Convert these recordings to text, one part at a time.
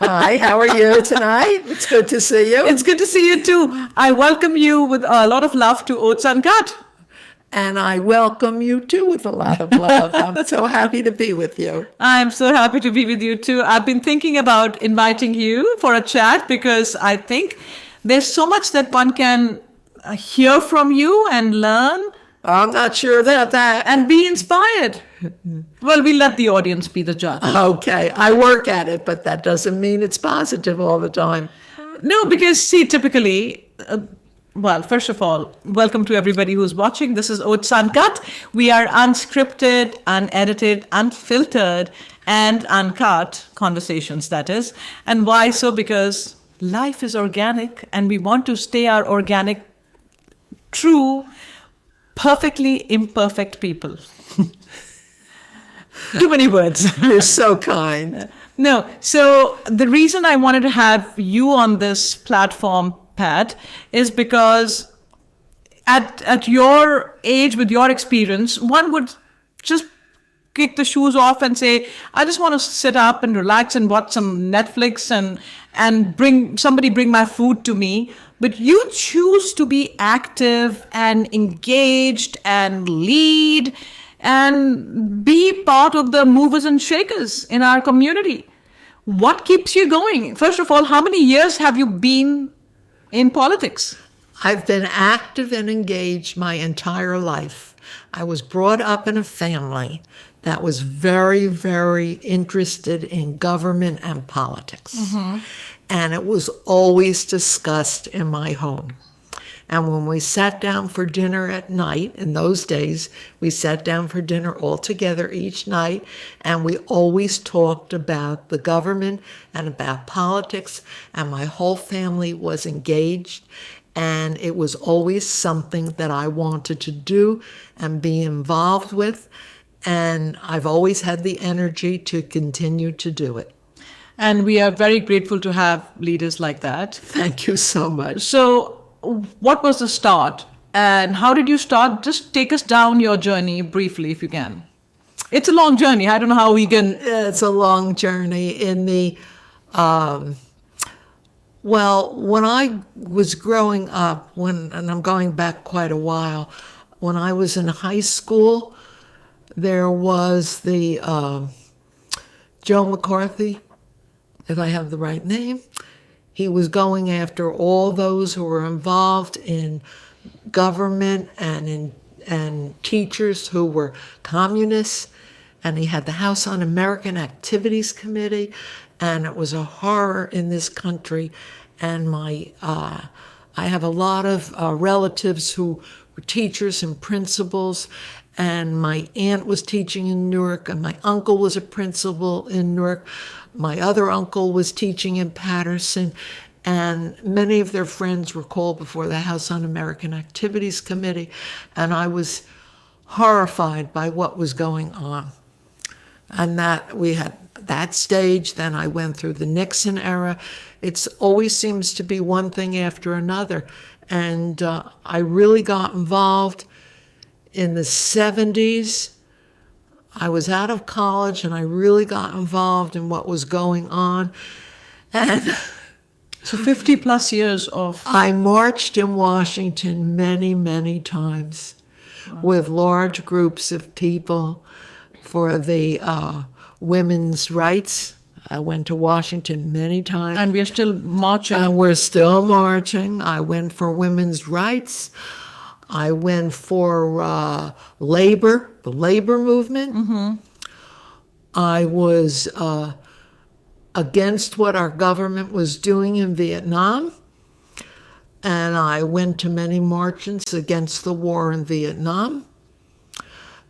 Hi, how are you tonight? It's good to see you. It's good to see you too. I welcome you with a lot of love to OATS UNCUT. And I welcome you too with a lot of love. I'm so happy to be with you. I'm so happy to be with you too. I've been thinking about inviting you for a chat because I think there's so much that one can hear from you and learn. I'm not sure about that. And be inspired. Well, we'll let the audience be the judge. Okay, I work at it, but that doesn't mean it's positive all the time. No, because see, typically, well, first of all, welcome to everybody who's watching. This is OATS UNCUT. We are unscripted, unedited, unfiltered, and uncut conversations, that is. And why so? Because life is organic, and we want to stay our organic, true, perfectly imperfect people. Too many words. You're so kind. No, so the reason I wanted to have you on this platform, Pat, is because at your age, with your experience, one would just kick the shoes off and say, I just want to sit up and relax and watch some Netflix and bring my food to me. But you choose to be active and engaged and lead and be part of the movers and shakers in our community. What keeps you going? First of all, how many years have you been in politics? I've been active and engaged my entire life. I was brought up in a family that was very, very interested in government and politics. Mm-hmm. And it was always discussed in my home. And when we sat down for dinner at night, in those days, we sat down for dinner all together each night, and we always talked about the government and about politics, and my whole family was engaged, and it was always something that I wanted to do and be involved with, and I've always had the energy to continue to do it. And we are very grateful to have leaders like that. Thank you so much. So, what was the start and how did you start? Just take us down your journey briefly if you can. It's a long journey. I don't know how we can. It's a long journey. Well, when I was growing up, and I'm going back quite a while, when I was in high school, there was the Joe McCarthy, if I have the right name. He was going after all those who were involved in government and teachers who were communists. And he had the House Un-American Activities Committee, and it was a horror in this country. And I have a lot of relatives who were teachers and principals, and my aunt was teaching in Newark, and my uncle was a principal in Newark. My other uncle was teaching in Patterson, and many of their friends were called before the House Un-American Activities Committee, and I was horrified by what was going on. And that we had that stage, then I went through the Nixon era. It always seems to be one thing after another, and I really got involved in the 70s. I was out of college and I really got involved in what was going on. And so 50 plus years of... I marched in Washington many, many times with large groups of people for the women's rights. I went to Washington many times. And we're still marching. And we're still marching. I went for women's rights. I went for labor, the labor movement. Mm-hmm. I was against what our government was doing in Vietnam. And I went to many marches against the war in Vietnam.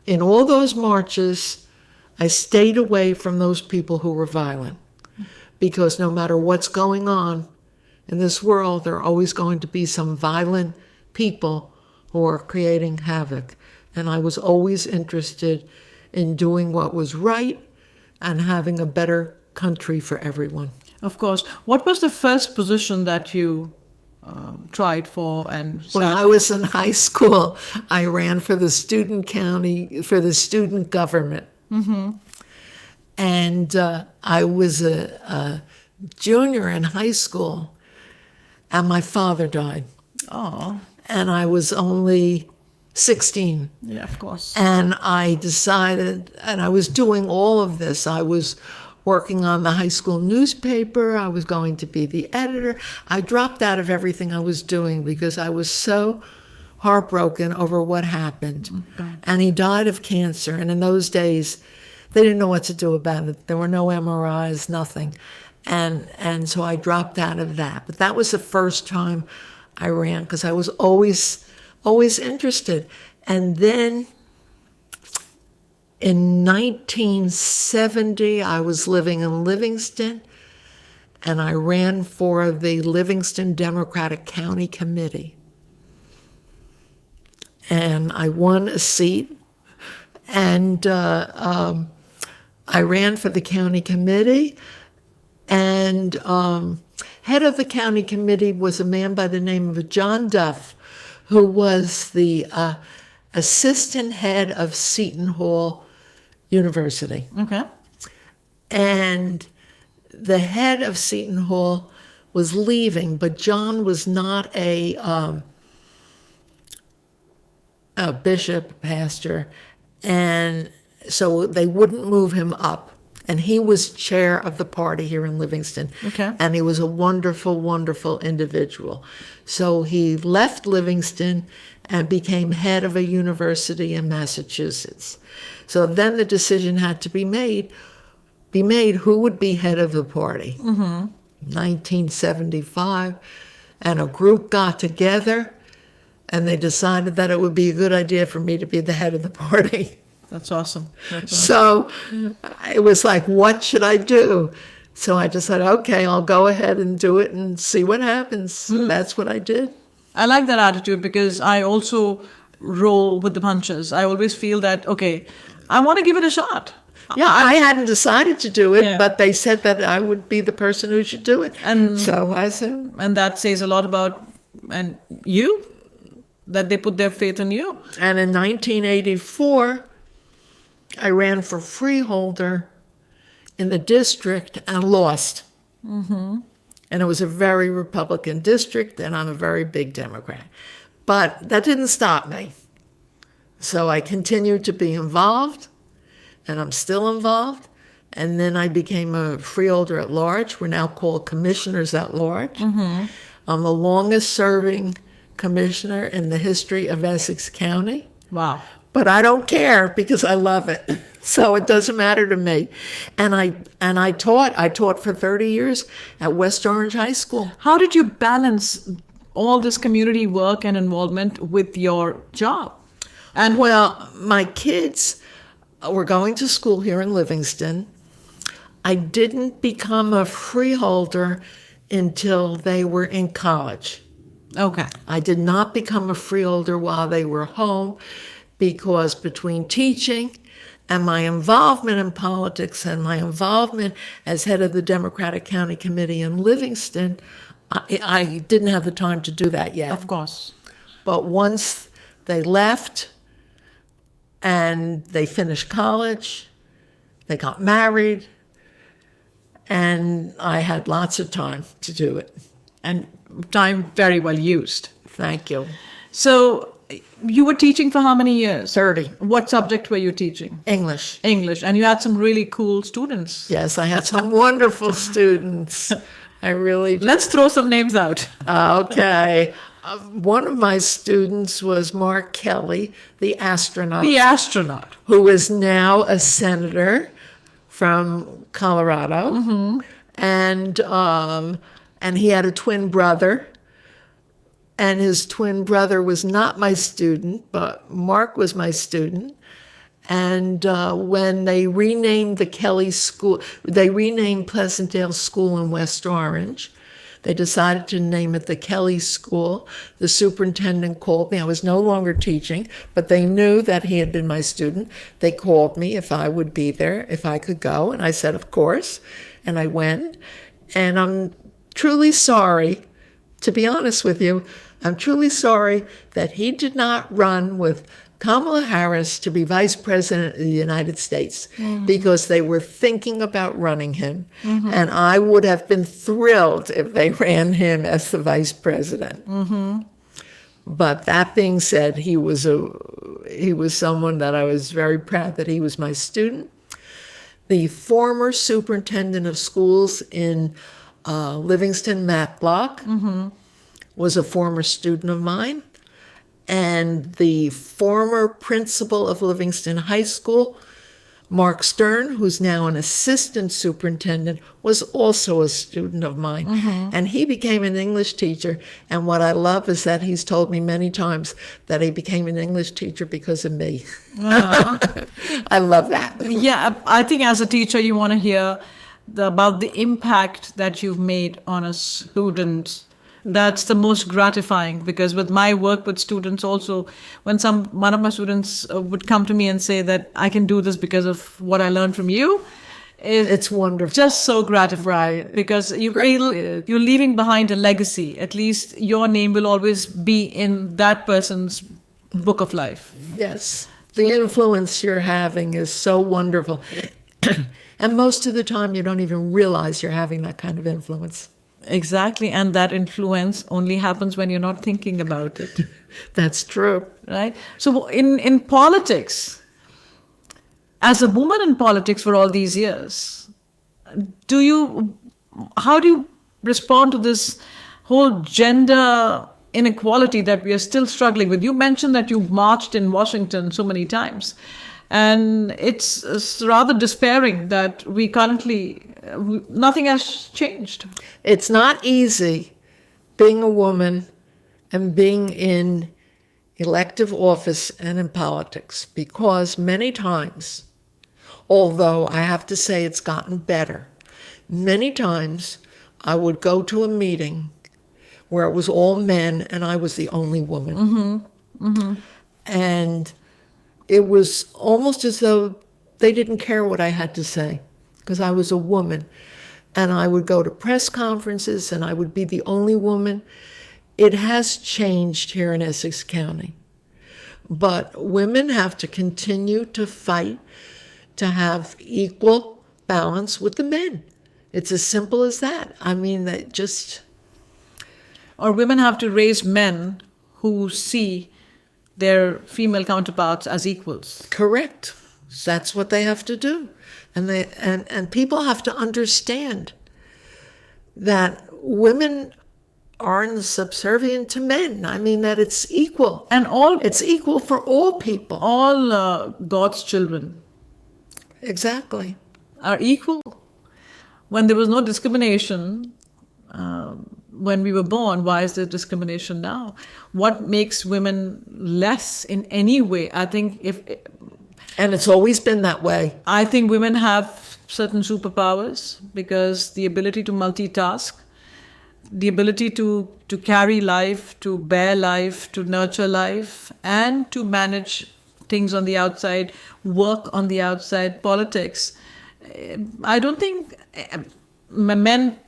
In all those marches, I stayed away from those people who were violent. Because no matter what's going on in this world, there are always going to be some violent people who are creating havoc. And I was always interested in doing what was right and having a better country for everyone. Of course. What was the first position that you tried for? And when I was in high school, I ran for the student government. Mm-hmm. And I was junior in high school, and my father died. Oh, And I was only 16. yeah, of course. And I decided, and I was doing all of this. I was working on the high school newspaper. I was going to be the editor. I dropped out of everything I was doing because I was so heartbroken over what happened. Okay. And he died of cancer. And in those days, they didn't know what to do about it. There were no MRIs, nothing. And so I dropped out of that. But that was the first time I ran because I was always interested. And then in 1970, I was living in Livingston, and I ran for the Livingston Democratic County Committee. And I won a seat, and I ran for the county committee, and head of the county committee was a man by the name of John Duff, who was the assistant head of Seton Hall University. Okay. And the head of Seton Hall was leaving, but John was not a bishop, pastor, and so they wouldn't move him up. And he was chair of the party here in Livingston. Okay. And he was a wonderful, wonderful individual. So he left Livingston and became head of a university in Massachusetts. So then the decision had to be made who would be head of the party. 1975, and a group got together, and they decided that it would be a good idea for me to be the head of the party. That's awesome. So it was like, what should I do? So I decided, okay, I'll go ahead and do it and see what happens. That's what I did. I like that attitude because I also roll with the punches. I always feel that, okay, I want to give it a shot. Yeah, I hadn't decided to do it, Yeah. but they said that I would be the person who should do it. And- so I said, And that says a lot about and you, that they put their faith in you. and in 1984, I ran for freeholder in the district and lost. And it was a very Republican district, and I'm a very big Democrat. But that didn't stop me. So I continued to be involved, and I'm still involved. And then I became a freeholder at large. We're now called commissioners at large. I'm the longest serving commissioner in the history of Essex County. Wow. But I don't care because I love it. So it doesn't matter to me. And I taught for 30 years at West Orange High School. How did you balance all this community work and involvement with your job? And Well, my kids were going to school here in Livingston. I didn't become a freeholder until they were in college. okay. I did not become a freeholder while they were home because between teaching and my involvement in politics and my involvement as head of the Democratic County Committee in Livingston, I didn't have the time to do that yet. Of course. But once they left and they finished college, they got married, and I had lots of time to do it. And time very well used. Thank you. So you were teaching for how many years? 30. What subject were you teaching? English. English. And you had some really cool students. Yes, I had some wonderful students. I really did. Let's throw some names out. Okay. One of my students was Mark Kelly, the astronaut, The astronaut. who is now a senator from Colorado. And he had a twin brother. And his twin brother was not my student, but Mark was my student. And when they renamed the Kelly School, they renamed Pleasantdale School in West Orange. They decided to name it the Kelly School. The superintendent called me. I was no longer teaching, but they knew that he had been my student. They called me if I would be there, if I could go. And I said, of course. And I went. And I'm truly sorry, to be honest with you, I'm truly sorry that he did not run with Kamala Harris to be vice president of the United States because they were thinking about running him. And I would have been thrilled if they ran him as the vice president. But that being said, he was someone that I was very proud that he was my student. The former superintendent of schools in Livingston, Matt Block, was a former student of mine. And the former principal of Livingston High School, Mark Stern, who's now an assistant superintendent, was also a student of mine. And he became an English teacher. And what I love is that he's told me many times that he became an English teacher because of me. I love that. Yeah, I think as a teacher, you want to hear about the impact that you've made on a student. That's the most gratifying, because with my work with students also, when one of my students would come to me and say that I can do this because of what I learned from you, It's wonderful. just so gratifying, because you feel you're leaving behind a legacy. At least your name will always be in that person's book of life. Yes. The influence you're having is so wonderful. And most of the time, you don't even realize you're having that kind of influence. Exactly, and that influence only happens when you're not thinking about it. That's true. Right? So in politics, as a woman in politics for all these years, how do you respond to this whole gender inequality that we are still struggling with? You mentioned that you marched in Washington so many times, and it's rather despairing that we currently, nothing has changed. It's not easy being a woman and being in elective office and in politics, because many times, although I have to say it's gotten better, many times I would go to a meeting where it was all men and I was the only woman. And it was almost as though they didn't care what I had to say, because I was a woman. And I would go to press conferences and I would be the only woman. It has changed here in Essex County. But women have to continue to fight to have equal balance with the men. It's as simple as that. I mean, that just... Or women have to raise men who see their female counterparts as equals. Correct. That's what they have to do. And people have to understand that women aren't subservient to men. I mean, that it's equal. And It's equal for all people. all God's children Exactly. are equal. When there was no discrimination when we were born, why is there discrimination now? What makes women less in any way? I think And it's always been that way. I think women have certain superpowers, because the ability to multitask, the ability to carry life, to bear life, to nurture life, and to manage things on the outside, work on the outside, politics. I don't think men,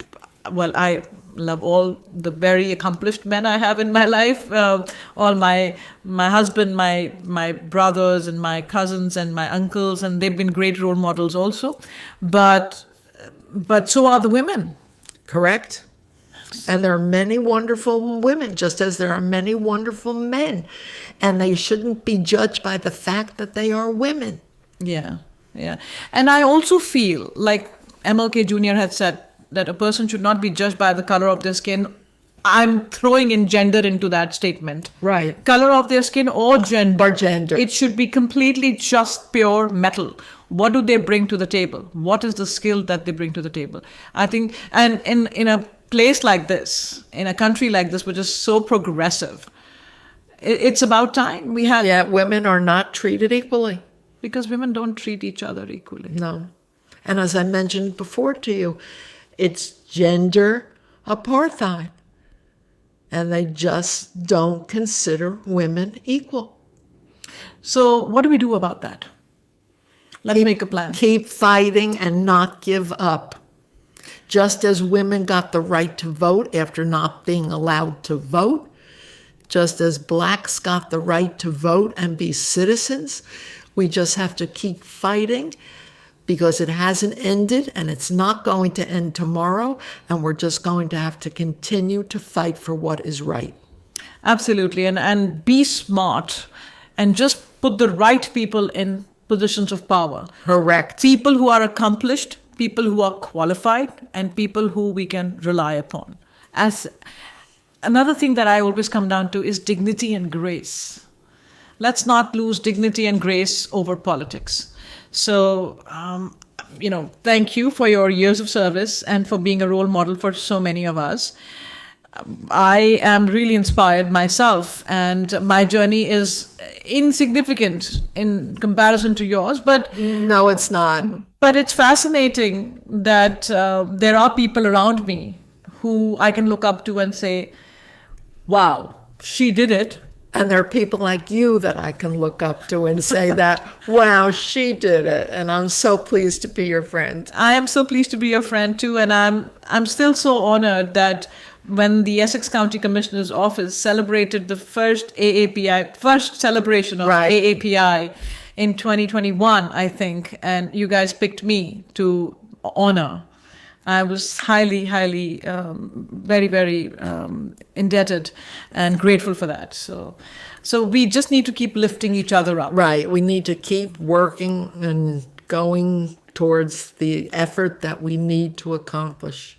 well, I love all the very accomplished men I have in my life, all my husband, my brothers and my cousins and my uncles, and they've been great role models also. But so are the women. Correct? And there are many wonderful women, just as there are many wonderful men. And they shouldn't be judged by the fact that they are women. Yeah. And I also feel like MLK Jr. had said that a person should not be judged by the color of their skin. I'm throwing in gender into that statement. Right. Color of their skin or gender. Or gender. It should be completely just pure metal. What do they bring to the table? What is the skill that they bring to the table? I think, and in a place like this, in a country like this, which is so progressive, it's about time we had. Yeah, women are not treated equally. Because women don't treat each other equally. No. And as I mentioned before to you, it's gender apartheid. And they just don't consider women equal. So what do we do about that? Let's make a plan. Keep fighting and not give up. Just as women got the right to vote after not being allowed to vote, just as blacks got the right to vote and be citizens. We just have to keep fighting because it hasn't ended and it's not going to end tomorrow. And we're just going to have to continue to fight for what is right. Absolutely. And be smart and just put the right people in positions of power. Correct. People who are accomplished, people who are qualified, and people who we can rely upon. As another thing that I always come down to is dignity and grace. Let's not lose dignity and grace over politics. So, thank you for your years of service and for being a role model for so many of us. I am really inspired myself, and my journey is insignificant in comparison to yours, but No, it's not. but it's fascinating that there are people around me who I can look up to and say, wow, she did it. And there are people like you that I can look up to and say that, wow, she did it. And I'm so pleased to be your friend. I am so pleased to be your friend too, and I'm still so honored that when the Essex County Commissioner's Office celebrated the first celebration of Right. AAPI in 2021, I think, and you guys picked me to honor. I was highly, very, very indebted and grateful for that. So we just need to keep lifting each other up. Right. We need to keep working and going towards the effort that we need to accomplish.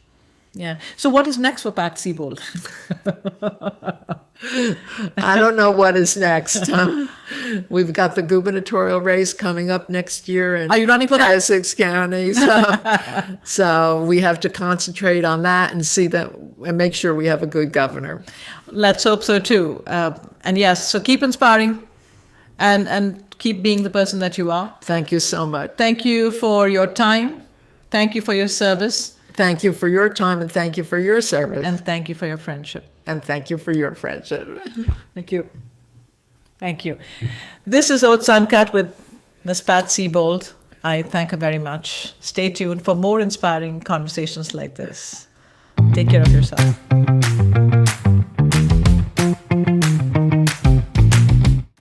Yeah. So what is next for Pat Sebold? I don't know what is next. We've got the gubernatorial race coming up next year in Are you running for that? Essex County. So we have to concentrate on that and see that and make sure we have a good governor. Let's hope so too. And yes, so keep inspiring and keep being the person that you are. Thank you so much. Thank you for your time. Thank you for your service. Thank you for your time and thank you for your service. And thank you for your friendship. And thank you for your friendship. Thank you. Thank you. This is OATS UNCUT with Ms. Pat Sebold. I thank her very much. Stay tuned for more inspiring conversations like this. Take care of yourself.